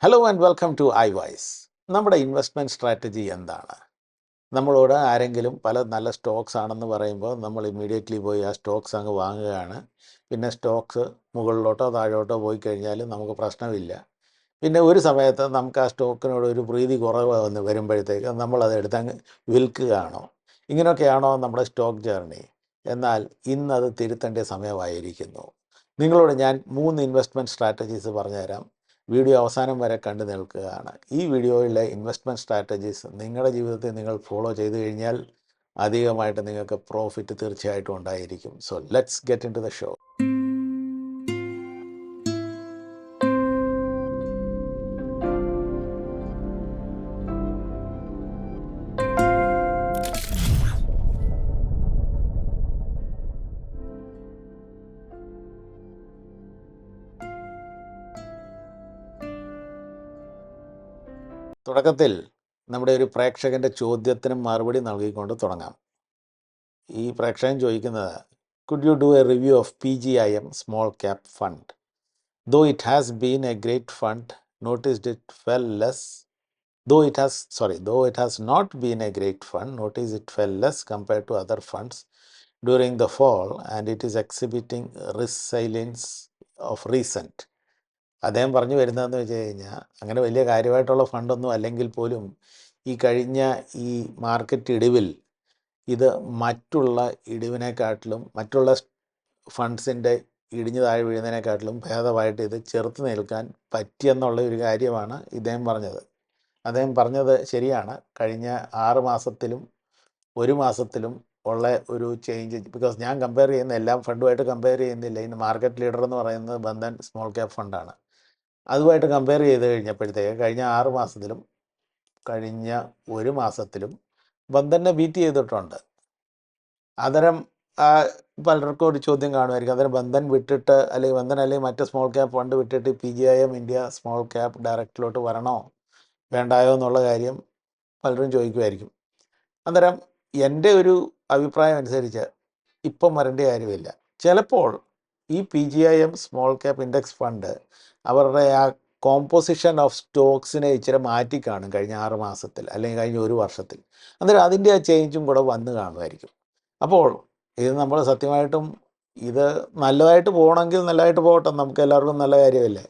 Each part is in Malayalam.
Hello and welcome to iWise. നമ്മുടെ ഇൻവെസ്റ്റ്മെൻറ്റ് സ്ട്രാറ്റജി എന്താണ്? നമ്മളോട് ആരെങ്കിലും പല നല്ല സ്റ്റോക്സ് ആണെന്ന് പറയുമ്പോൾ നമ്മൾ ഇമ്മീഡിയറ്റ്ലി പോയി ആ സ്റ്റോക്സ് അങ്ങ് വാങ്ങുകയാണ്. പിന്നെ സ്റ്റോക്സ് മുകളിലോട്ടോ താഴോട്ടോ പോയി കഴിഞ്ഞാൽ നമുക്ക് പ്രശ്നമില്ല. പിന്നെ ഒരു സമയത്ത് നമുക്ക് ആ സ്റ്റോക്കിനോട് ഒരു പ്രീതി കുറവ് വന്ന് വരുമ്പോഴത്തേക്ക് നമ്മളത് എടുത്തങ്ങ് വിൽക്കുകയാണോ? ഇങ്ങനെയൊക്കെയാണോ നമ്മുടെ സ്റ്റോക്ക് ജേർണി? എന്നാൽ ഇന്നത് തിരുത്തേണ്ട സമയമായിരിക്കുന്നു. നിങ്ങളോട് ഞാൻ 3 ഇൻവെസ്റ്റ്മെൻറ്റ് സ്ട്രാറ്റജീസ് പറഞ്ഞുതരാം. വീഡിയോ അവസാനം വരെ കണ്ടു നിൽക്കുകയാണ്. ഈ വീഡിയോയിലെ ഇൻവെസ്റ്റ്മെൻറ്റ് സ്ട്രാറ്റജീസ് നിങ്ങളുടെ ജീവിതത്തിൽ നിങ്ങൾ ഫോളോ ചെയ്തു കഴിഞ്ഞാൽ അധികമായിട്ട് നിങ്ങൾക്ക് പ്രോഫിറ്റ് തീർച്ചയായിട്ടും ഉണ്ടായിരിക്കും. So let's get into the show. തുടക്കത്തിൽ നമ്മുടെ ഒരു പ്രേക്ഷകൻ്റെ ചോദ്യത്തിന് മറുപടി നൽകിക്കൊണ്ട് തുടങ്ങാം. ഈ പ്രേക്ഷകൻ ചോദിക്കുന്നത്, could you do A review of PGIM small cap fund? Though it has been a great fund, noticed it fell less. Though it has not been a great fund, notice it fell less compared to other funds during the fall, and it is exhibiting resilience of recent. അദ്ദേഹം പറഞ്ഞു വരുന്നതെന്ന് വെച്ച് കഴിഞ്ഞാൽ, അങ്ങനെ വലിയ കാര്യമായിട്ടുള്ള ഫണ്ടൊന്നും അല്ലെങ്കിൽ പോലും ഈ കഴിഞ്ഞ ഈ മാർക്കറ്റ് ഇടിവിൽ ഇത് മറ്റുള്ള ഇടിവിനെക്കാട്ടിലും മറ്റുള്ള ഫണ്ട്സിൻ്റെ ഇടിഞ്ഞു താഴെ വീഴുന്നതിനെക്കാട്ടിലും ഭേദമായിട്ട് ഇത് ചെറുത്ത് നിൽക്കാൻ പറ്റിയെന്നുള്ള ഒരു കാര്യമാണ് ഇദ്ദേഹം പറഞ്ഞത്. അദ്ദേഹം പറഞ്ഞത് ശരിയാണ്. കഴിഞ്ഞ 6 മാസത്തിലും 1 മാസത്തിലും ഉള്ള ഒരു ചേഞ്ച്, ബിക്കോസ് ഞാൻ കമ്പയർ ചെയ്യുന്ന എല്ലാം ഫണ്ടുമായിട്ട് കമ്പയർ ചെയ്യുന്നില്ല. ഇന്ന് മാർക്കറ്റ് ലീഡർ എന്ന് പറയുന്നത് ബന്ധൻ സ്മോൾ ക്യാപ് ഫണ്ടാണ്. അതുമായിട്ട് കമ്പയർ ചെയ്ത് കഴിഞ്ഞപ്പോഴത്തേക്ക് കഴിഞ്ഞ 6 മാസത്തിലും കഴിഞ്ഞ 1 മാസത്തിലും ബന്ധനെ ബീറ്റ് ചെയ്തിട്ടുണ്ട്. അന്നേരം പലർക്കും ഒരു ചോദ്യം കാണുമായിരിക്കും, അന്നേരം ബന്ധൻ വിട്ടിട്ട് അല്ലെങ്കിൽ ബന്ധൻ അല്ലെങ്കിൽ മറ്റ് സ്മോൾ ക്യാപ് ഫണ്ട് വിട്ടിട്ട് PGIM ഇന്ത്യ സ്മോൾ ക്യാപ് ഡയറക്റ്റിലോട്ട് വരണോ വേണ്ടായോ എന്നുള്ള കാര്യം പലരും ചോദിക്കുമായിരിക്കും. അന്നേരം എൻ്റെ ഒരു അഭിപ്രായം അനുസരിച്ച് ഇപ്പം വരേണ്ട കാര്യമില്ല. ചിലപ്പോൾ ഈ PGIM small cap index fund അവരുടെ ആ കോമ്പോസിഷൻ ഓഫ് സ്റ്റോക്സിനെ ഇച്ചിരി മാറ്റിക്കാണും കഴിഞ്ഞ 6 മാസത്തിൽ അല്ലെങ്കിൽ കഴിഞ്ഞ 1 വർഷത്തിൽ. അന്നേരം അതിൻ്റെ ആ ചേഞ്ചും കൂടെ വന്ന് കാണുമായിരിക്കും. അപ്പോൾ ഇത് നമ്മൾ സത്യമായിട്ടും ഇത് നല്ലതായിട്ട് പോകണമെങ്കിൽ നല്ലതായിട്ട് പോകട്ടെ, നമുക്ക് എല്ലാവർക്കും നല്ല കാര്യമല്ലേ.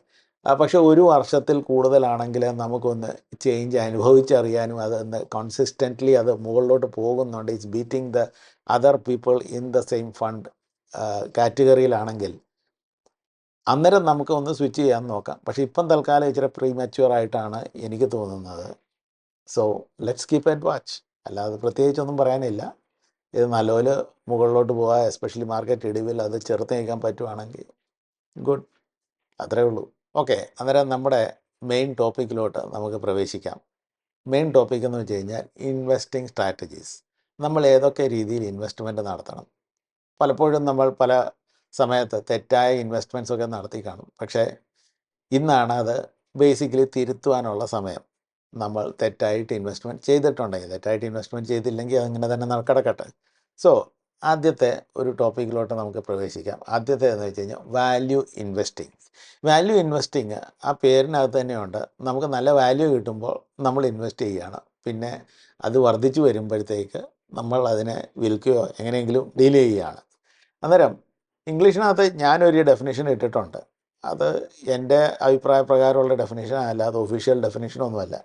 പക്ഷേ 1 വർഷത്തിൽ കൂടുതലാണെങ്കിൽ നമുക്കൊന്ന് ചേഞ്ച് അനുഭവിച്ചറിയാനും അതൊന്ന് കൺസിസ്റ്റൻ്റ്ലി അത് മുകളിലോട്ട് പോകുന്നുണ്ട്, it's beating the other people in the same fund കാറ്റഗറിയിലാണെങ്കിൽ അന്നേരം നമുക്ക് ഒന്ന് സ്വിച്ച് ചെയ്യാൻ നോക്കാം. പക്ഷേ ഇപ്പം തൽക്കാലം ഇച്ചിരി പ്രീമാച്യൂർ ആയിട്ടാണ് എനിക്ക് തോന്നുന്നത്. So let's keep and watch. അല്ലാതെ പ്രത്യേകിച്ചൊന്നും പറയാനില്ല. ഇത് നല്ലപോലെ മുകളിലോട്ട് പോകാൻ, എസ്പെഷ്യലി മാർക്കറ്റ് ഇടിവിൽ അത് ചെറുത്ത് നീക്കാൻ പറ്റുവാണെങ്കിൽ ഗുഡ്, അത്രേ ഉള്ളൂ. ഓക്കെ, അന്നേരം നമ്മുടെ മെയിൻ ടോപ്പിക്കിലോട്ട് നമുക്ക് പ്രവേശിക്കാം. മെയിൻ ടോപ്പിക് എന്ന് വെച്ച് കഴിഞ്ഞാൽ ഇൻവെസ്റ്റിംഗ് സ്ട്രാറ്റജീസ്. നമ്മൾ ഏതൊക്കെ രീതിയിൽ ഇൻവെസ്റ്റ്മെൻറ്റ് നടത്തണം. പലപ്പോഴും നമ്മൾ പല സമയത്ത് തെറ്റായ ഇൻവെസ്റ്റ്മെൻറ്റ്സ് ഒക്കെ നടത്തി കാണും. പക്ഷേ ഇന്നാണ് അത് ബേസിക്കലി തിരുത്തുവാനുള്ള സമയം. നമ്മൾ തെറ്റായിട്ട് ഇൻവെസ്റ്റ്മെൻറ്റ് ചെയ്തിട്ടുണ്ടെങ്കിൽ, തെറ്റായിട്ട് ഇൻവെസ്റ്റ്മെൻറ്റ് ചെയ്തില്ലെങ്കിൽ അതങ്ങനെ തന്നെ നടക്കട്ടെ. സോ ആദ്യത്തെ ഒരു ടോപ്പിക്കിലോട്ട് നമുക്ക് പ്രവേശിക്കാം. ആദ്യത്തെ എന്ന് വെച്ച് കഴിഞ്ഞാൽ വാല്യൂ ഇൻവെസ്റ്റിംഗ്. വാല്യൂ ഇൻവെസ്റ്റിംഗ് ആ പേരിനകത്ത് തന്നെയുണ്ട്. നമുക്ക് നല്ല വാല്യൂ കിട്ടുമ്പോൾ നമ്മൾ ഇൻവെസ്റ്റ് ചെയ്യുകയാണ്. പിന്നെ അത് വർദ്ധിച്ചു വരുമ്പോഴത്തേക്ക് നമ്മൾ അതിനെ വിൽക്കുകയോ എങ്ങനെയെങ്കിലും ഡീൽ ചെയ്യുകയാണ്. അന്നേരം ഇംഗ്ലീഷിനകത്ത് ഞാനൊരു ഡെഫിനേഷൻ ഇട്ടിട്ടുണ്ട്. അത് എൻ്റെ അഭിപ്രായ പ്രകാരമുള്ള ഡെഫിനേഷൻ അല്ലാതെ ഒഫീഷ്യൽ ഡെഫിനേഷനൊന്നുമല്ല.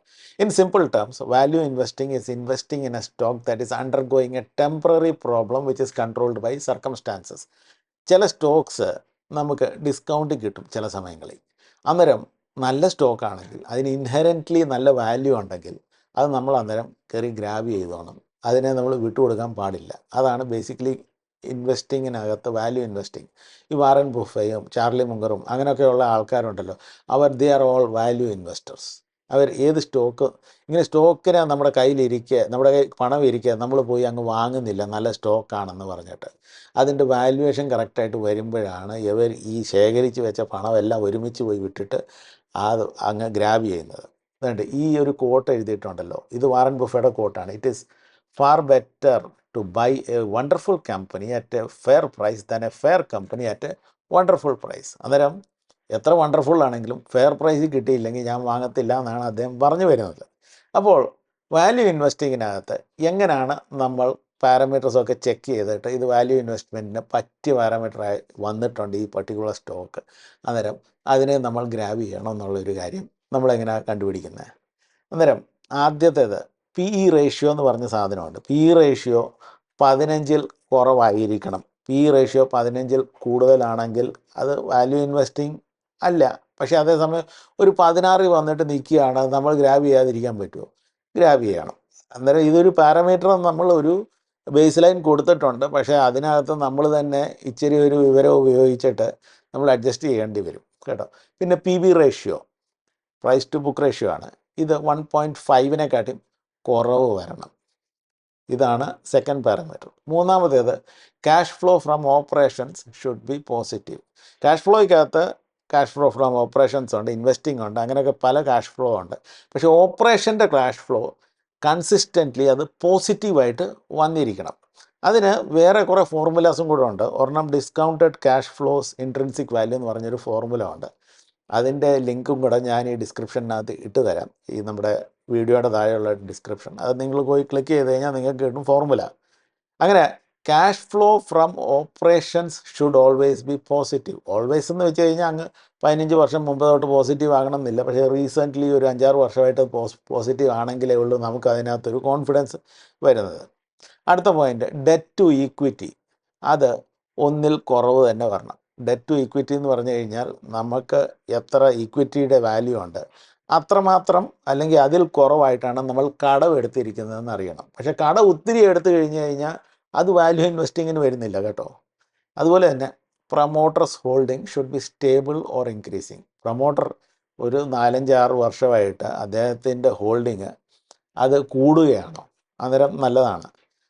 In simple terms, value investing is investing in a stock that is undergoing a temporary problem which is controlled by circumstances. ചില സ്റ്റോക്സ് നമുക്ക് ഡിസ്കൗണ്ട് കിട്ടും ചില സമയങ്ങളിൽ. അന്നേരം നല്ല സ്റ്റോക്കാണെങ്കിൽ അതിന് ഇൻഹെറൻ്റ്ലി നല്ല വാല്യൂ ഉണ്ടെങ്കിൽ അത് നമ്മൾ അന്നേരം കയറി ഗ്രാബ് ചെയ്തോണം. അതിനെ നമ്മൾ വിട്ടുകൊടുക്കാൻ പാടില്ല. അതാണ് ബേസിക്കലി ഇൻവെസ്റ്റിങ്ങിനകത്ത് വാല്യൂ ഇൻവെസ്റ്റിംഗ്. ഈ വാറൻ ബുഫയും ചാർലി മുങ്കറും അങ്ങനെയൊക്കെയുള്ള ആൾക്കാരുണ്ടല്ലോ, they are all value investors. അവർ ഏത് സ്റ്റോക്ക്, ഇങ്ങനെ സ്റ്റോക്കിനെ നമ്മുടെ കയ്യിലിരിക്കുക, നമ്മുടെ കയ്യിൽ പണം ഇരിക്കുക, നമ്മൾ പോയി അങ്ങ് വാങ്ങുന്നില്ല നല്ല സ്റ്റോക്കാണെന്ന് പറഞ്ഞിട്ട്. അതിൻ്റെ വാല്യുവേഷൻ കറക്റ്റായിട്ട് വരുമ്പോഴാണ് ഇവർ ഈ ശേഖരിച്ച് വെച്ച പണമെല്ലാം ഒരുമിച്ച് പോയി വിട്ടിട്ട് അത് അങ്ങ് ഗ്രാബ് ചെയ്യുന്നത്. അതുകൊണ്ട് ഈ ഒരു കോട്ട് എഴുതിയിട്ടുണ്ടല്ലോ, ഇത് വാറൻ ബുഫയുടെ കോട്ടാണ്. It is far better to buy a wonderful company at a fair price than a fair company at a wonderful price. അന്നേരം എത്ര വണ്ടർഫുൾ ആണെങ്കിലും ഫെയർ പ്രൈസ് കിട്ടിയില്ലെങ്കിൽ ഞാൻ വാങ്ങത്തില്ല എന്നാണ് അദ്ദേഹം പറഞ്ഞു വരുന്നത്. അപ്പോൾ വാല്യൂ ഇൻവെസ്റ്റിങ്ങിനകത്ത് എങ്ങനെയാണ് നമ്മൾ പാരാമീറ്റേഴ്സൊക്കെ ചെക്ക് ചെയ്തിട്ട് ഇത് വാല്യൂ ഇൻവെസ്റ്റ്മെൻറ്റിന് പറ്റിയ പാരാമീറ്ററായി വന്നിട്ടുണ്ട് ഈ പർട്ടിക്കുലർ സ്റ്റോക്ക്, അന്നേരം അതിനെ നമ്മൾ ഗ്രാബ് ചെയ്യണം എന്നുള്ളൊരു കാര്യം നമ്മളെങ്ങനെയാണ് കണ്ടുപിടിക്കുന്നത്? അന്നേരം ആദ്യത്തേത് PE റേഷ്യോ എന്ന് പറഞ്ഞ സാധനമുണ്ട്. PE റേഷ്യോ 15ൽ കുറവായിരിക്കണം. PE റേഷ്യോ 15ൽ കൂടുതലാണെങ്കിൽ അത് വാല്യൂ ഇൻവെസ്റ്റിംഗ് അല്ല. പക്ഷേ അതേസമയം ഒരു 16 വന്നിട്ട് നിൽക്കുകയാണ്, നമ്മൾ ഗ്രാബ് ചെയ്യാതിരിക്കാൻ പറ്റുമോ? ഗ്രാബ് ചെയ്യണം. അന്നേരം ഇതൊരു പാരാമീറ്റർ നമ്മൾ ഒരു ബേസ് ലൈൻ കൊടുത്തിട്ടുണ്ട്, പക്ഷേ അതിനകത്ത് നമ്മൾ തന്നെ ഇച്ചിരി ഒരു വിവരം ഉപയോഗിച്ചിട്ട് നമ്മൾ അഡ്ജസ്റ്റ് ചെയ്യേണ്ടി വരും കേട്ടോ. പിന്നെ PB ratio, price to book ratio ആണ്. ഇത് 1.5-നെക്കാട്ടും കുറവ് വരണം. ഇതാണ് സെക്കൻഡ് പാരാമീറ്റർ. മൂന്നാമത്തേത് cash flow from operations should be positive. Cash ഫ്ലോയ്ക്കകത്ത് ക്യാഷ് ഫ്ലോ ഫ്രം ഓപ്പറേഷൻസ് ഉണ്ട്, ഇൻവെസ്റ്റിംഗ് ഉണ്ട്, അങ്ങനെയൊക്കെ പല ക്യാഷ് ഫ്ലോ ഉണ്ട്. പക്ഷേ ഓപ്പറേഷൻ്റെ ക്യാഷ് ഫ്ലോ കൺസിസ്റ്റൻ്റ്ലി അത് പോസിറ്റീവായിട്ട് വന്നിരിക്കണം. അതിന് വേറെ കുറേ ഫോർമുലാസും കൂടെ ഉണ്ട്. ഒരെണ്ണം discounted cash flows intrinsic value എന്ന് പറഞ്ഞൊരു ഫോർമുല ഉണ്ട്. അതിൻ്റെ ലിങ്കും കൂടെ ഞാൻ ഈ ഡിസ്ക്രിപ്ഷനകത്ത് ഇട്ട് തരാം, ഈ നമ്മുടെ വീഡിയോയുടെ താഴെയുള്ള ഡിസ്ക്രിപ്ഷൻ. അത് നിങ്ങൾ പോയി ക്ലിക്ക് ചെയ്ത് കഴിഞ്ഞാൽ നിങ്ങൾക്ക് കിട്ടും ഫോർമുല. അങ്ങനെ cash flow from operations should always be positive. Always എന്ന് വെച്ച് കഴിഞ്ഞാൽ അങ്ങ് 15 വർഷം മുമ്പ് തൊട്ട് പോസിറ്റീവ് ആകണം എന്നില്ല. പക്ഷേ റീസെൻ്റ്ലി ഒരു 5-6 വർഷമായിട്ട് പോസിറ്റീവ് ആണെങ്കിലേ ഉള്ളൂ നമുക്ക് അതിനകത്തൊരു കോൺഫിഡൻസ് വരുന്നത്. അടുത്ത പോയിൻ്റ് ഡെറ്റ് ടു ഈക്വിറ്റി. അത് 1ൽ കുറവ് തന്നെ വരണം. ഡെറ്റ് ടു ഈക്വിറ്റി എന്ന് പറഞ്ഞു കഴിഞ്ഞാൽ നമുക്ക് എത്ര ഈക്വിറ്റിയുടെ വാല്യൂ ഉണ്ട് അത്രമാത്രം അല്ലെങ്കിൽ അതിൽ കുറവായിട്ടാണ് നമ്മൾ കടം എടുത്തിരിക്കുന്നതെന്ന് അറിയണം. പക്ഷേ കടം ഒത്തിരി എടുത്തു കഴിഞ്ഞ് കഴിഞ്ഞാൽ അത് വാല്യൂ ഇൻവെസ്റ്റിങ്ങിന് വരുന്നില്ല കേട്ടോ. അതുപോലെ തന്നെ promoters holding should be stable or increasing. Promoter ഒരു 4-5-6 വർഷമായിട്ട് അദ്ദേഹത്തിൻ്റെ ഹോൾഡിങ് അത് കൂടുകയാണോ, അന്നേരം നല്ലതാണ്.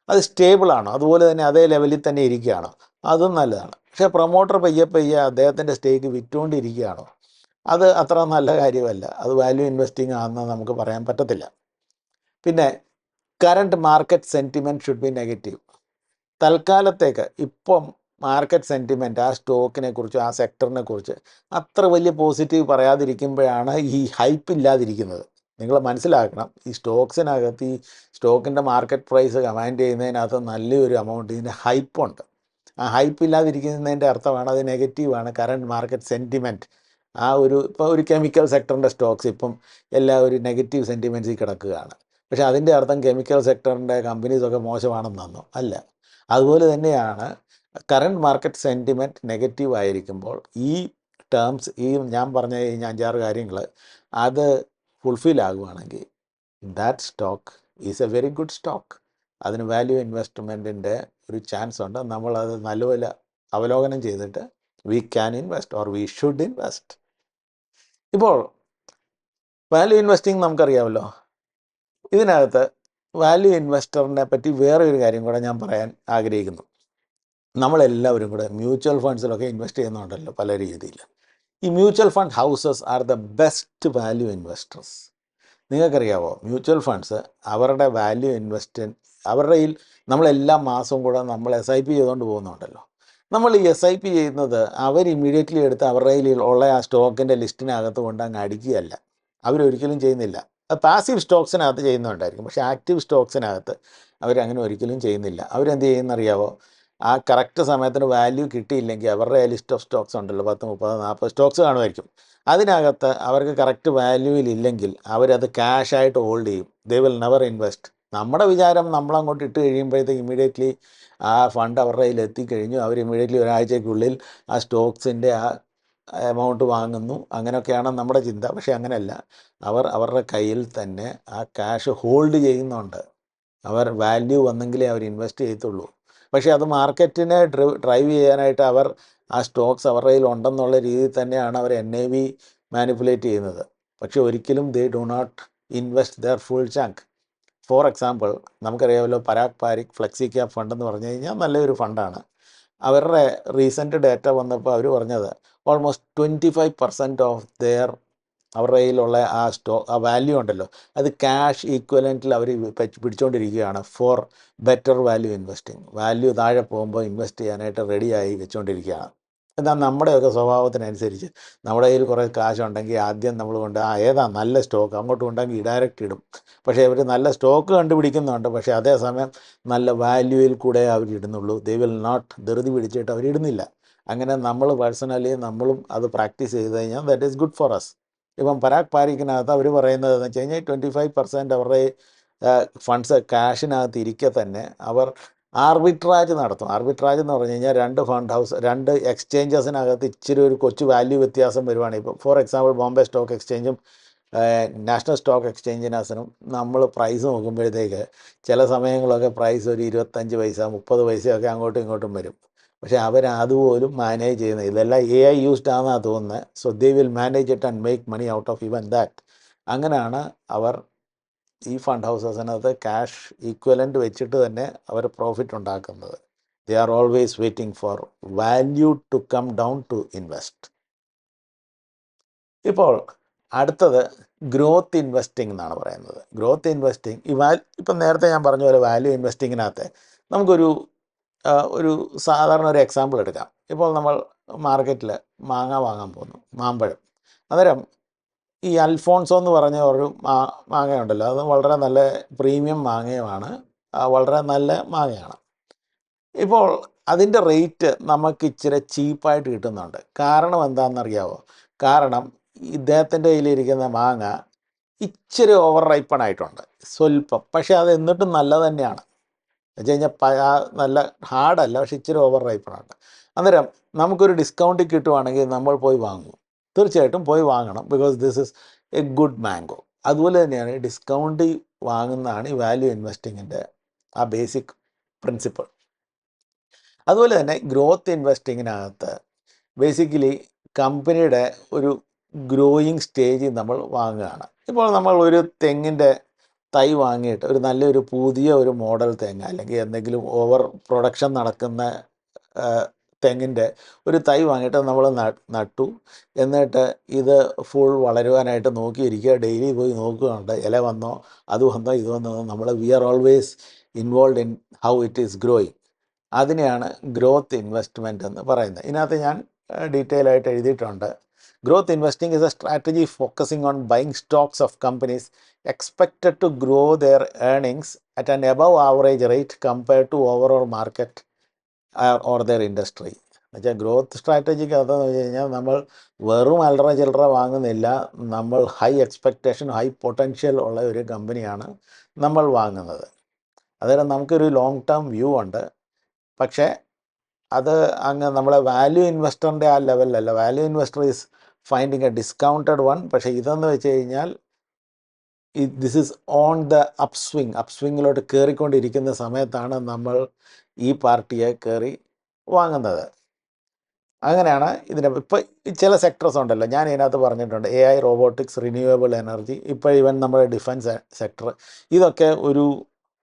അത് സ്റ്റേബിളാണോ, അതുപോലെ തന്നെ അതേ ലെവലിൽ തന്നെ ഇരിക്കുകയാണോ, അതും നല്ലതാണ്. പക്ഷേ പ്രൊമോട്ടർ പയ്യെ അദ്ദേഹത്തിൻ്റെ സ്റ്റേക്ക് വിറ്റുകൊണ്ടിരിക്കുകയാണോ, അത് അത്ര നല്ല കാര്യമല്ല. അത് വാല്യൂ ഇൻവെസ്റ്റിംഗ് ആണെന്ന് നമുക്ക് പറയാൻ പറ്റത്തില്ല. പിന്നെ current market sentiment should be negative. തൽക്കാലത്തേക്ക് ഇപ്പം മാർക്കറ്റ് സെൻറ്റിമെൻറ്റ് ആ സ്റ്റോക്കിനെ കുറിച്ച് ആ സെക്ടറിനെ കുറിച്ച് അത്ര വലിയ പോസിറ്റീവ് പറയാതിരിക്കുമ്പോഴാണ് ഈ ഹൈപ്പ് ഇല്ലാതിരിക്കുന്നത്. നിങ്ങൾ മനസ്സിലാക്കണം, ഈ സ്റ്റോക്സിനകത്ത് ഈ സ്റ്റോക്കിൻ്റെ മാർക്കറ്റ് പ്രൈസ് കമാൻഡ് ചെയ്യുന്നതിനകത്ത് നല്ലൊരു എമൗണ്ട് ഇതിന് ഹൈപ്പുണ്ട്. ആ ഹൈപ്പ് ഇല്ലാതിരിക്കുന്നതിൻ്റെ അർത്ഥമാണ് അത് നെഗറ്റീവാണ്. കറണ്ട് മാർക്കറ്റ് സെൻറ്റിമെൻറ്റ് ആ ഒരു ഇപ്പോൾ ഒരു കെമിക്കൽ സെക്ടറിൻ്റെ സ്റ്റോക്സ് ഇപ്പം എല്ലാം ഒരു നെഗറ്റീവ് സെൻറ്റിമെൻറ്റ്സിൽ കിടക്കുകയാണ്. പക്ഷേ അതിൻ്റെ അർത്ഥം കെമിക്കൽ സെക്ടറിൻ്റെ കമ്പനീസൊക്കെ മോശമാണെന്നോ അല്ല. അതുപോലെ തന്നെയാണ് കറണ്ട് മാർക്കറ്റ് സെൻറ്റിമെൻറ്റ് നെഗറ്റീവ് ആയിരിക്കുമ്പോൾ ഈ ടേംസ്, ഈ ഞാൻ പറഞ്ഞ ഈ 5-6 കാര്യങ്ങൾ അത് ഫുൾഫിൽ ആകുവാണെങ്കിൽ that stock is a very good stock. അതിന് വാല്യൂ ഇൻവെസ്റ്റ്മെൻറ്റിൻ്റെ ഒരു ചാൻസ് ഉണ്ട്. നമ്മളത് നല്ലപോലെ അവലോകനം ചെയ്തിട്ട് we can invest or we should invest. ഇപ്പോൾ വാല്യൂ ഇൻവെസ്റ്റിംഗ് നമുക്കറിയാമല്ലോ. ഇതിനകത്ത് വാല്യൂ ഇൻവെസ്റ്ററിനെ പറ്റി വേറെ ഒരു കാര്യം കൂടെ ഞാൻ പറയാൻ ആഗ്രഹിക്കുന്നു. നമ്മളെല്ലാവരും കൂടെ മ്യൂച്വൽ ഫണ്ട്സിലൊക്കെ ഇൻവെസ്റ്റ് ചെയ്യുന്നുണ്ടല്ലോ പല രീതിയിൽ. ഈ mutual fund houses are the best value investors. നിങ്ങൾക്കറിയാവോ, മ്യൂച്വൽ ഫണ്ട്സ് അവരുടെ വാല്യൂ അവരുടെ നമ്മളെല്ലാ മാസവും കൂടെ നമ്മൾ SIP ചെയ്തുകൊണ്ട് പോകുന്നുണ്ടല്ലോ. നമ്മൾ ഈ SIP ചെയ്യുന്നത് അവർ ഇമ്മീഡിയറ്റ്ലി എടുത്ത് അവരുടെ ഉള്ള ആ സ്റ്റോക്കിൻ്റെ ലിസ്റ്റിനകത്ത് കൊണ്ട് അങ്ങ് അടിക്കുകയല്ല. അവരൊരിക്കലും ചെയ്യുന്നില്ല. അത് പാസീവ് സ്റ്റോക്സിനകത്ത് ചെയ്യുന്നുണ്ടായിരിക്കും, പക്ഷേ ആക്റ്റീവ് സ്റ്റോക്സിനകത്ത് അവരങ്ങനെ ഒരിക്കലും ചെയ്യുന്നില്ല. അവരെന്ത് ചെയ്യുന്നറിയാവോ, ആ കറക്റ്റ് സമയത്തിന് വാല്യൂ കിട്ടിയില്ലെങ്കിൽ അവരുടെ ലിസ്റ്റ് ഓഫ് സ്റ്റോക്സ് ഉണ്ടല്ലോ, 10, 30, 40 സ്റ്റോക്സ് കാണുമായിരിക്കും. അതിനകത്ത് അവർക്ക് കറക്റ്റ് വാല്യൂവിലില്ലെങ്കിൽ അവരത് ക്യാഷായിട്ട് ഹോൾഡ് ചെയ്യും. They will never invest. നമ്മുടെ വിചാരം നമ്മളങ്ങോട്ട് ഇട്ട് കഴിയുമ്പോഴത്തേക്ക് ഇമ്മീഡിയറ്റ്ലി ആ ഫണ്ട് അവരുടെ കയ്യിൽ എത്തിക്കഴിഞ്ഞു, അവർ ഇമ്മീഡിയറ്റ്ലി ഒരാഴ്ചയ്ക്കുള്ളിൽ ആ സ്റ്റോക്സിൻ്റെ ആ എമൗണ്ട് വാങ്ങുന്നു, അങ്ങനെയൊക്കെയാണ് നമ്മുടെ ചിന്ത. പക്ഷേ അങ്ങനെയല്ല. അവർ അവരുടെ കയ്യിൽ തന്നെ ആ ക്യാഷ് ഹോൾഡ് ചെയ്യുന്നുണ്ട്. അവർ വാല്യൂ വന്നെങ്കിലേ അവർ ഇൻവെസ്റ്റ് ചെയ്യത്തുള്ളൂ. പക്ഷേ അത് മാർക്കറ്റിനെ ഡ്രൈവ് ചെയ്യാനായിട്ട് അവർ ആ സ്റ്റോക്സ് അവരുടെ കയ്യിൽ ഉണ്ടെന്നുള്ള രീതിയിൽ തന്നെയാണ് അവർ NAV മാനിപ്പുലേറ്റ് ചെയ്യുന്നത്. പക്ഷേ ഒരിക്കലും they do not invest their full chunk. For example, നമുക്കറിയാമല്ലോ Parag Parikh flexi cap fund എന്ന് പറഞ്ഞു കഴിഞ്ഞാൽ നല്ലൊരു ഫണ്ടാണ്. അവരുടെ റീസെൻറ്റ് ഡേറ്റ വന്നപ്പോൾ അവർ പറഞ്ഞത് ഓൾമോസ്റ്റ് 25% ഓഫ് അവരുടെ കയ്യിലുള്ള ആ വാല്യൂ ഉണ്ടല്ലോ, അത് ക്യാഷ് ഈക്വലൻറ്റിൽ അവർ പിടിച്ചുകൊണ്ടിരിക്കുകയാണ് for better value investing. Value താഴെ പോകുമ്പോൾ ഇൻവെസ്റ്റ് ചെയ്യാനായിട്ട് റെഡിയായി വെച്ചുകൊണ്ടിരിക്കുകയാണ്. എന്നാൽ നമ്മുടെയൊക്കെ സ്വഭാവത്തിനനുസരിച്ച് നമ്മുടെ കയ്യിൽ കുറേ കാശുണ്ടെങ്കിൽ ആദ്യം നമ്മൾ കൊണ്ട് ഏതാ നല്ല സ്റ്റോക്ക് അങ്ങോട്ട് കൊണ്ടെങ്കിൽ ഡയറക്റ്റ് ഇടും. പക്ഷേ അവർ നല്ല സ്റ്റോക്ക് കണ്ടുപിടിക്കുന്നുണ്ട്, പക്ഷേ അതേസമയം നല്ല വാല്യൂവിൽ കൂടെ അവർ ഇടുന്നുള്ളൂ. ദേ വിൽ നോട്ട് ധൃതി പിടിച്ചിട്ട് അവരിടുന്നില്ല. അങ്ങനെ നമ്മൾ പേഴ്സണലി നമ്മളും അത് പ്രാക്ടീസ് ചെയ്ത് കഴിഞ്ഞാൽ that is good for us. ഇപ്പം പരാഗ് പാരിക്കിനകത്ത് അവർ പറയുന്നത് എന്ന് വെച്ച് കഴിഞ്ഞാൽ 25% അവരുടെ ഫണ്ട്സ് ക്യാഷിനകത്ത് ഇരിക്കെ തന്നെ അവർ ആർബിട്രാജ് നടത്തും. ആർബിട്രാജ് എന്ന് പറഞ്ഞു കഴിഞ്ഞാൽ രണ്ട് എക്സ്ചേഞ്ചസിനകത്ത് ഇച്ചിരി ഒരു കൊച്ചു വാല്യൂ വ്യത്യാസം വരുവാണ്. ഇപ്പോൾ ഫോർ എക്സാമ്പിൾ ബോംബെ സ്റ്റോക്ക് എക്സ്ചേഞ്ചും നാഷണൽ സ്റ്റോക്ക് എക്സ്ചേഞ്ചിനകത്തും നമ്മൾ പ്രൈസ് നോക്കുമ്പോഴത്തേക്ക് ചില സമയങ്ങളൊക്കെ പ്രൈസ് ഒരു 25 പൈസ 30 പൈസയൊക്കെ അങ്ങോട്ടും ഇങ്ങോട്ടും വരും. പക്ഷേ അവർ അതുപോലും മാനേജ് ചെയ്യുന്നത്, ഇതെല്ലാം AI യൂസ്ഡ് ആണെന്നാണ് തോന്നുന്നത്. So they will manage it and make money out of even that. അങ്ങനെയാണ് അവർ ഈ ഫണ്ട് ഹൗസസിനകത്ത് ക്യാഷ് ഈക്വലൻ്റ് വെച്ചിട്ട് തന്നെ അവർ പ്രോഫിറ്റ് ഉണ്ടാക്കുന്നത്. They are always waiting for value to come down to invest. ഇപ്പോൾ അടുത്തത് ഗ്രോത്ത് ഇൻവെസ്റ്റിംഗ് എന്നാണ് പറയുന്നത്. ഗ്രോത്ത് ഇൻവെസ്റ്റിംഗ് ഇപ്പം നേരത്തെ ഞാൻ പറഞ്ഞ പോലെ വാല്യൂ ഇൻവെസ്റ്റിങ്ങിനകത്ത് നമുക്കൊരു ഒരു സാധാരണ ഒരു എക്സാമ്പിൾ എടുക്കാം. ഇപ്പോൾ നമ്മൾ മാർക്കറ്റിൽ മാങ്ങ വാങ്ങാൻ പോകുന്നു, മാമ്പഴം. അന്നേരം ഈ അൽഫോൺസോ എന്ന് പറഞ്ഞ ഒരു മാങ്ങയുണ്ടല്ലോ, അത് വളരെ നല്ല പ്രീമിയം മാങ്ങയുമാണ്, വളരെ നല്ല മാങ്ങയാണ്. ഇപ്പോൾ അതിൻ്റെ റേറ്റ് നമുക്ക് ഇച്ചിരി ചീപ്പായിട്ട് കിട്ടുന്നുണ്ട്. കാരണം എന്താണെന്നറിയാമോ? കാരണം ഇദ്ദേഹത്തിൻ്റെ കയ്യിലിരിക്കുന്ന മാങ്ങ ഇച്ചിരി ഓവർ റൈപ്പണായിട്ടുണ്ട് സ്വല്പം. പക്ഷേ അത് എന്നിട്ടും നല്ലത് തന്നെയാണ്. വെച്ച് കഴിഞ്ഞാൽ നല്ല ഹാർഡല്ല, പക്ഷെ ഇച്ചിരി ഓവർ റൈപ്പണുണ്ട്. അന്നേരം നമുക്കൊരു ഡിസ്കൗണ്ടിൽ കിട്ടുവാണെങ്കിൽ നമ്മൾ പോയി വാങ്ങും. തീർച്ചയായിട്ടും പോയി വാങ്ങണം, because this is A good mango. അതുപോലെ തന്നെയാണ് ഡിസ്കൗണ്ടിൽ വാങ്ങുന്നതാണ് ഈ വാല്യൂ ഇൻവെസ്റ്റിങ്ങിൻ്റെ ആ ബേസിക് പ്രിൻസിപ്പിൾ. അതുപോലെ തന്നെ ഗ്രോത്ത് ഇൻവെസ്റ്റിങ്ങിനകത്ത് ബേസിക്കലി കമ്പനിയുടെ ഒരു ഗ്രോയിങ് സ്റ്റേജിൽ നമ്മൾ വാങ്ങുകയാണ്. ഇപ്പോൾ നമ്മൾ ഒരു തെങ്ങിൻ്റെ തൈ വാങ്ങിയിട്ട് നല്ലൊരു പുതിയ ഒരു മോഡൽ തെങ്ങ് അല്ലെങ്കിൽ എന്തെങ്കിലും ഓവർ പ്രൊഡക്ഷൻ നടക്കുന്ന തെങ്ങിൻ്റെ ഒരു തൈ വാങ്ങിയിട്ട് നമ്മൾ നട്ടു. എന്നിട്ട് ഇത് ഫുൾ വളരുവാനായിട്ട് നോക്കിയിരിക്കുക, ഡെയിലി പോയി നോക്കുകയുണ്ട്, ഇല വന്നോ അത് വന്നോ ഇത് വന്നോ. We are always involve in how it is growing. അതിനെയാണ് ഗ്രോത്ത് ഇൻവെസ്റ്റ്മെൻറ്റ് എന്ന് പറയുന്നത്. ഇതിനകത്ത് ഞാൻ ഡീറ്റെയിൽ ആയിട്ട് എഴുതിയിട്ടുണ്ട്. Growth investing is a strategy focusing on buying stocks of companies expected to grow their earnings at an above average rate compared to overall market or their industry. എന്നുവെച്ചാൽ ഗ്രോത്ത് സ്ട്രാറ്റജിക്ക് അതെന്ന് വെച്ച് കഴിഞ്ഞാൽ നമ്മൾ വെറും അല്ലറ ചില്ലറ വാങ്ങുന്നില്ല. നമ്മൾ ഹൈ എക്സ്പെക്റ്റേഷൻ ഹൈ പൊട്ടൻഷ്യൽ ഉള്ള ഒരു കമ്പനിയാണ് നമ്മൾ വാങ്ങുന്നത്. അന്നേരം നമുക്കൊരു ലോങ് ടേം വ്യൂ ഉണ്ട്. പക്ഷേ അത് അങ്ങ് നമ്മളെ വാല്യൂ ഇൻവെസ്റ്ററിൻ്റെ ആ ലെവലിലല്ല. Value investor is finding a discounted one. പക്ഷേ ഇതെന്ന് വെച്ച് കഴിഞ്ഞാൽ ദിസ് ഈസ് ഓൺ ദ അപ്സ്വിങ്ങിലോട്ട് കയറിക്കൊണ്ടിരിക്കുന്ന സമയത്താണ് നമ്മൾ ഈ പാർട്ടിയെ കയറി വാങ്ങുന്നത്. അങ്ങനെയാണ് ഇതിനെ. ഇപ്പോൾ ചില സെക്ടർസ് ഉണ്ടല്ലോ, ഞാൻ ഇതിനകത്ത് പറഞ്ഞിട്ടുണ്ട്, AI, റോബോട്ടിക്സ്, റിന്യൂവബിൾ എനർജി, ഇപ്പോൾ ഈവൻ നമ്മുടെ ഡിഫൻസ് സെക്ടർ, ഇതൊക്കെ ഒരു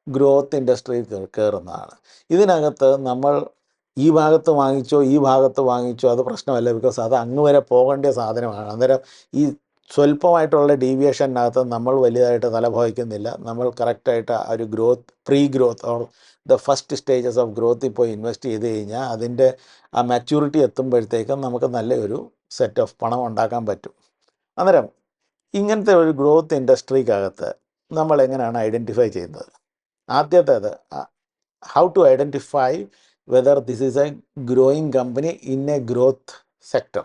ഗ്രോത്ത് ഇൻഡസ്ട്രിയിൽ കയറുന്നതാണ്. ഇതിനകത്ത് നമ്മൾ ഈ ഭാഗത്ത് വാങ്ങിച്ചോ ഈ ഭാഗത്ത് വാങ്ങിച്ചോ അത് പ്രശ്നമല്ല, ബിക്കോസ് അത് അങ്ങ് വരെ പോകേണ്ട സാധനമാണ്. അന്നേരം ഈ സ്വല്പമായിട്ടുള്ള ഡീവിയേഷനകത്ത് നമ്മൾ വലുതായിട്ട് തലഭവിക്കുന്നില്ല. നമ്മൾ കറക്റ്റായിട്ട് ആ ഒരു pre growth or the first stages of ഗ്രോത്തിൽ പോയി ഇൻവെസ്റ്റ് ചെയ്ത് കഴിഞ്ഞാൽ അതിൻ്റെ ആ മാച്യൂരിറ്റി എത്തുമ്പോഴത്തേക്കും നമുക്ക് നല്ലൊരു സെറ്റ് ഓഫ് പണം ഉണ്ടാക്കാൻ പറ്റും. അന്നേരം ഇങ്ങനത്തെ ഒരു ഗ്രോത്ത് ഇൻഡസ്ട്രിക്കകത്ത് നമ്മൾ എങ്ങനെയാണ് ഐഡൻറ്റിഫൈ ചെയ്യുന്നത്? ആദ്യത്തേത്, how to identify whether this is a growing company in a growth sector.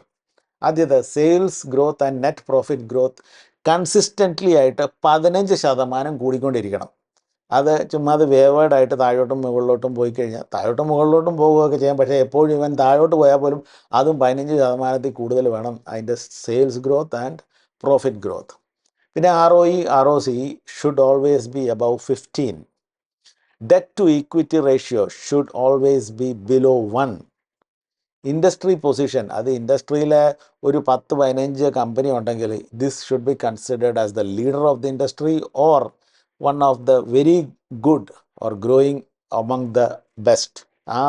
ആദ്യത്തെ, sales growth and net profit growth consistently ആയിട്ട് 15% കൂടിക്കൊണ്ടിരിക്കണം. അത് ചുമ്മാ അത് വേവേഡായിട്ട് താഴോട്ടും മുകളിലോട്ടും പോയി കഴിഞ്ഞാൽ താഴോട്ടും മുകളിലോട്ടും പോവുകയൊക്കെ ചെയ്യാം. പക്ഷേ എപ്പോഴും ഇവൻ താഴോട്ട് പോയാൽ പോലും അതും 15% കൂടുതൽ വേണം അതിൻ്റെ sales growth and profit growth. പിന്നെ ROE, ROCE should always be above 15. Debt to equity ratio should always be below 1. Industry position, അത് ഇൻഡസ്ട്രിയിലെ ഒരു 10-15 കമ്പനി ഉണ്ടെങ്കിൽ this should be considered as the leader of the industry or one of the very good or growing among the best.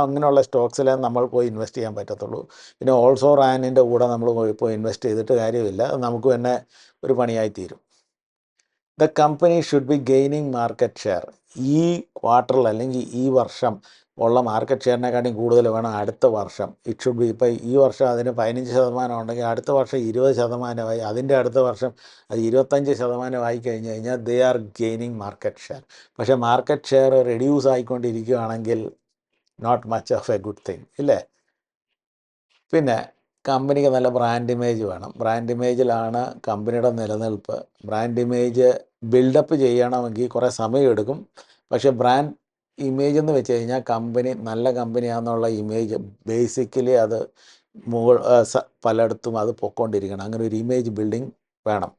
അങ്ങനെയുള്ള സ്റ്റോക്സിൽ നമ്മൾ പോയി ഇൻവെസ്റ്റ് ചെയ്യാൻ പറ്റത്തുള്ളൂ. പിന്നെ ഓൾസോ റാനിൻ്റെ കൂടെ നമ്മൾ പോയി ഇൻവെസ്റ്റ് ചെയ്തിട്ട് കാര്യമില്ല, അത് നമുക്ക് തന്നെ ഒരു പണിയായി തീരും. The company should be gaining market share. ഈ ക്വാർട്ടറിൽ അല്ലെങ്കിൽ ഈ വർഷം ഉള്ള മാർക്കറ്റ് ഷെയറിനെക്കാട്ടിയും കൂടുതൽ വേണം അടുത്ത വർഷം. ഇറ്റ് ഷുഡ് ബി, ഇപ്പോൾ ഈ വർഷം അതിന് 15% ഉണ്ടെങ്കിൽ അടുത്ത വർഷം 20%, അതിൻ്റെ അടുത്ത വർഷം അത് 25% കഴിഞ്ഞ് കഴിഞ്ഞാൽ they are gaining market share. പക്ഷേ മാർക്കറ്റ് ഷെയർ റെഡ്യൂസ് ആയിക്കൊണ്ടിരിക്കുകയാണെങ്കിൽ not much of a good thing, ഇല്ലേ? പിന്നെ കമ്പനിക്ക് നല്ല ബ്രാൻഡ് ഇമേജ് വേണം. ബ്രാൻഡ് ഇമേജിലാണ് കമ്പനിയുടെ നിലനിൽപ്പ്. ബ്രാൻഡ് ഇമേജ് ബിൽഡപ്പ് ചെയ്യണമെങ്കിൽ കുറേ സമയമെടുക്കും. പക്ഷേ ബ്രാൻഡ് ഇമേജ് എന്ന് വെച്ച് കഴിഞ്ഞാൽ കമ്പനി നല്ല കമ്പനിയാണെന്നുള്ള ഇമേജ് ബേസിക്കലി അത് പലയിടത്തും അത് പൊയ്ക്കൊണ്ടിരിക്കണം. അങ്ങനെ ഒരു ഇമേജ് ബിൽഡിംഗ് വേണം.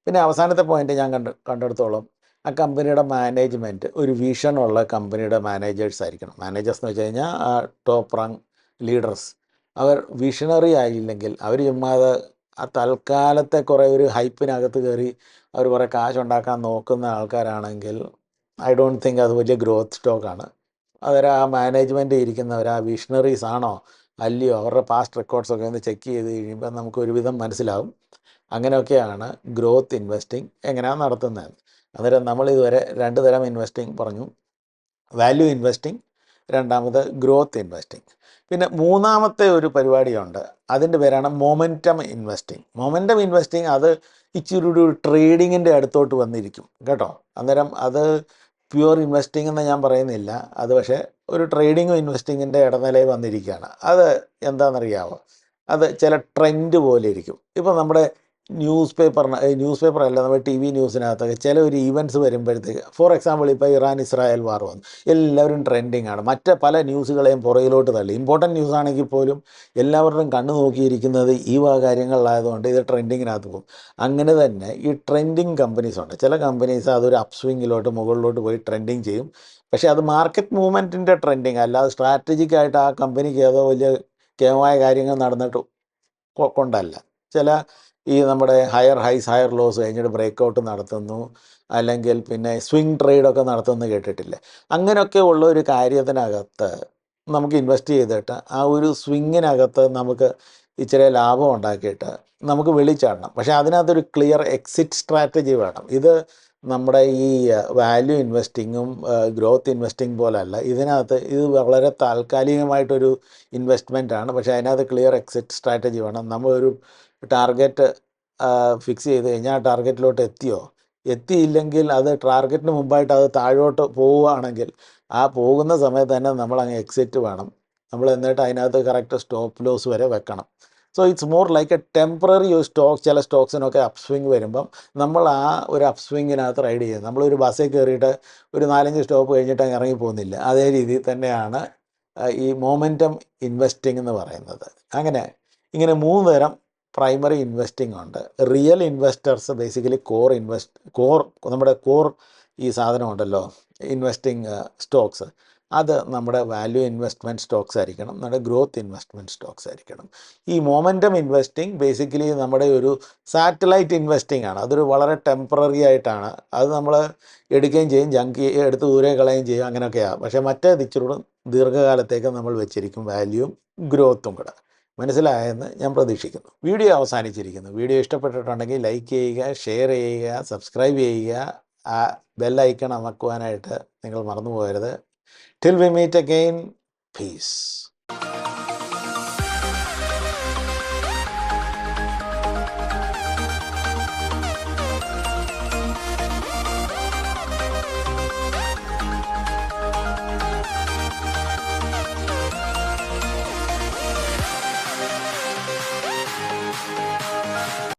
പിന്നെ അവസാനത്തെ പോയിന്റ് ഞാൻ കണ്ടെടുത്തോളം ആ കമ്പനിയുടെ മാനേജ്മെൻറ്റ് ഒരു വിഷനുള്ള കമ്പനിയുടെ മാനേജേഴ്സ് ആയിരിക്കണം. മാനേജേഴ്സ് എന്ന് വെച്ച് കഴിഞ്ഞാൽ ആ ടോപ്പ് റാങ്ക് ലീഡേഴ്സ്. അവർ വിഷണറി ആയില്ലെങ്കിൽ, അവർ ചുമ്മാതെ ആ തൽക്കാലത്തെ കുറേ ഒരു ഹൈപ്പിനകത്ത് കയറി അവർ കുറേ കാശുണ്ടാക്കാൻ നോക്കുന്ന ആൾക്കാരാണെങ്കിൽ ഐ ഡോണ്ട് തിങ്ക് അത് വലിയ ഗ്രോത്ത് സ്റ്റോക്കാണ്. ആ മാനേജ്മെൻറ്റ് ഇരിക്കുന്നവർ ആ വിഷണറീസ് ആണോ അല്ലയോ, അവരുടെ പാസ്റ്റ് റെക്കോർഡ്സൊക്കെ ഒന്ന് ചെക്ക് ചെയ്ത് കഴിയുമ്പോൾ നമുക്ക് ഒരുവിധം മനസ്സിലാവും. അങ്ങനെയൊക്കെയാണ് ഗ്രോത്ത് ഇൻവെസ്റ്റിംഗ് എങ്ങനെയാണ് നടത്തുന്നത്. അന്നേരം നമ്മളിതുവരെ 2 തരം ഇൻവെസ്റ്റിംഗ് പറഞ്ഞു. വാല്യൂ ഇൻവെസ്റ്റിംഗ്, രണ്ടാമത് ഗ്രോത്ത് ഇൻവെസ്റ്റിംഗ്. പിന്നെ മൂന്നാമത്തെ ഒരു പരിപാടിയുണ്ട്, അതിൻ്റെ പേരാണ് മൊമെൻറ്റം ഇൻവെസ്റ്റിംഗ്. മൊമെൻറ്റം ഇൻവെസ്റ്റിംഗ് അത് ഇച്ചിരി ഒരു ട്രേഡിങ്ങിൻ്റെ അടുത്തോട്ട് വന്നിരിക്കും കേട്ടോ. അന്നേരം അത് പ്യുവർ ഇൻവെസ്റ്റിംഗ് എന്ന് ഞാൻ പറയുന്നില്ല, അത് പക്ഷേ ഒരു ട്രേഡിങ്ങും ഇൻവെസ്റ്റിങ്ങിൻ്റെ ഇടനിലയിൽ വന്നിരിക്കുകയാണ്. അത് എന്താണെന്നറിയാമോ? അത് ചില ട്രെൻഡ് പോലെ ഇരിക്കും. ഇപ്പോൾ നമ്മുടെ ന്യൂസ് പേപ്പറല്ല, നമ്മുടെ ടി വി ന്യൂസിനകത്തൊക്കെ ചില ഒരു ഈവൻറ്റ്സ് വരുമ്പോഴത്തേക്ക്, ഫോർ എക്സാമ്പിൾ ഇപ്പോൾ ഇറാൻ ഇസ്രായേൽ വാർ വന്നു, എല്ലാവരും ട്രെൻഡിങ് ആണ്. മറ്റ് പല ന്യൂസുകളെയും പുറകിലോട്ട് തള്ളി. ഇമ്പോർട്ടൻറ്റ് ന്യൂസ് ആണെങ്കിൽ പോലും എല്ലാവരുടെയും കണ്ണു നോക്കിയിരിക്കുന്നത് ഈ കാര്യങ്ങളിലായതുകൊണ്ട് ഇത് ട്രെൻഡിങ്ങിനകത്ത് പോകും. അങ്ങനെ തന്നെ ഈ ട്രെൻഡിങ് കമ്പനീസ് ഉണ്ട്. ചില കമ്പനീസ് അതൊരു അപ്സ്വിങ്ങിലോട്ട് മുകളിലോട്ട് പോയി ട്രെൻഡിങ് ചെയ്യും. പക്ഷേ അത് മാർക്കറ്റ് മൂവ്മെൻറ്റിൻ്റെ ട്രെൻഡിങ് അല്ലാതെ സ്ട്രാറ്റജിക്കായിട്ട് ആ കമ്പനിക്ക് ഏതോ വലിയ കേമായ കാര്യങ്ങൾ നടന്നിട്ട് കൊണ്ടല്ല. ചില ഈ നമ്മുടെ ഹയർ ഹൈസ് ഹയർ ലോസ് കഴിഞ്ഞിട്ട് ബ്രേക്കൗട്ട് നടത്തുന്നു, അല്ലെങ്കിൽ പിന്നെ സ്വിങ് ട്രേഡൊക്കെ നടത്തുമെന്ന് കേട്ടിട്ടില്ലേ? അങ്ങനെയൊക്കെ ഉള്ള ഒരു കാര്യത്തിനകത്ത് നമുക്ക് ഇൻവെസ്റ്റ് ചെയ്തിട്ട് ആ ഒരു സ്വിങ്ങിനകത്ത് നമുക്ക് ഇച്ചിരി ലാഭം ഉണ്ടാക്കിയിട്ട് നമുക്ക് വെളിച്ചാടണം. പക്ഷേ അതിനകത്തൊരു ക്ലിയർ എക്സിറ്റ് സ്ട്രാറ്റജി വേണം. ഇത് നമ്മുടെ ഈ വാല്യൂ ഇൻവെസ്റ്റിങ്ങും ഗ്രോത്ത് ഇൻവെസ്റ്റിംഗ് പോലല്ല. ഇത് വളരെ താൽക്കാലികമായിട്ടൊരു ഇൻവെസ്റ്റ്മെൻറ്റാണ്. പക്ഷേ അതിനകത്ത് ക്ലിയർ എക്സിറ്റ് സ്ട്രാറ്റജി വേണം. നമ്മളൊരു ടാർഗറ്റ് ഫിക്സ് ചെയ്ത് കഴിഞ്ഞാൽ ആ ടാർഗറ്റിലോട്ട് എത്തിയില്ലെങ്കിൽ അത് ടാർഗറ്റിന് മുമ്പായിട്ട് അത് താഴോട്ട് പോവുകയാണെങ്കിൽ ആ പോകുന്ന സമയത്ത് തന്നെ നമ്മളങ്ങ് എക്സിറ്റ് വേണം. നമ്മൾ എന്നിട്ട് അതിനകത്ത് കറക്റ്റ് സ്റ്റോപ്പ് ലോസ് വരെ വെക്കണം. So it's more like A temporary stock. ചില സ്റ്റോക്സിനൊക്കെ അപ്സ്വിങ് വരുമ്പം നമ്മൾ ആ ഒരു അപ്സ്വിങ്ങിനകത്ത് റൈഡ് ചെയ്യും. നമ്മളൊരു ബസ്സിൽ കയറിയിട്ട് ഒരു 4-5 സ്റ്റോപ്പ് കഴിഞ്ഞിട്ട് അങ്ങ് ഇറങ്ങി പോകുന്നില്ല. അതേ രീതിയിൽ തന്നെയാണ് ഈ മൊമെൻറ്റം ഇൻവെസ്റ്റിംഗ് എന്ന് പറയുന്നത്. ഇങ്ങനെ 3 തരം പ്രൈമറി ഇൻവെസ്റ്റിംഗ് ഉണ്ട്. റിയൽ ഇൻവെസ്റ്റേഴ്സ് ബേസിക്കലി നമ്മുടെ കോർ ഈ സാധനം ഉണ്ടല്ലോ, ഇൻവെസ്റ്റിംഗ് സ്റ്റോക്സ്, അത് നമ്മുടെ വാല്യൂ ഇൻവെസ്റ്റ്മെൻറ്റ് സ്റ്റോക്സ് ആയിരിക്കണം, നമ്മുടെ ഗ്രോത്ത് ഇൻവെസ്റ്റ്മെൻറ്റ് സ്റ്റോക്സ് ആയിരിക്കണം. ഈ മൊമെൻറ്റം ഇൻവെസ്റ്റിംഗ് ബേസിക്കലി നമ്മുടെ ഒരു സാറ്റലൈറ്റ് ഇൻവെസ്റ്റിംഗ് ആണ്. അതൊരു വളരെ ടെമ്പററി ആയിട്ടാണ്. അത് നമ്മൾ എടുക്കുകയും ചെയ്യും, എടുത്ത് ദൂരെ കളയുകയും ചെയ്യും, അങ്ങനെയൊക്കെയാണ്. പക്ഷേ മറ്റേത് ഇച്ചിരി ദീർഘകാലത്തേക്ക് നമ്മൾ വെച്ചിരിക്കും, വാല്യൂവും ഗ്രോത്തും കൂടെ. മനസ്സിലായെന്ന് ഞാൻ പ്രതീക്ഷിക്കുന്നു. വീഡിയോ അവസാനിച്ചിരിക്കുന്നു. വീഡിയോ ഇഷ്ടപ്പെട്ടിട്ടുണ്ടെങ്കിൽ ലൈക്ക് ചെയ്യുക, ഷെയർ ചെയ്യുക, സബ്സ്ക്രൈബ് ചെയ്യുക. ആ ബെൽ ഐക്കൺ അമർത്തുവാനായിട്ട് നിങ്ങൾ മറന്നു പോകരുത്. Till we meet again, peace.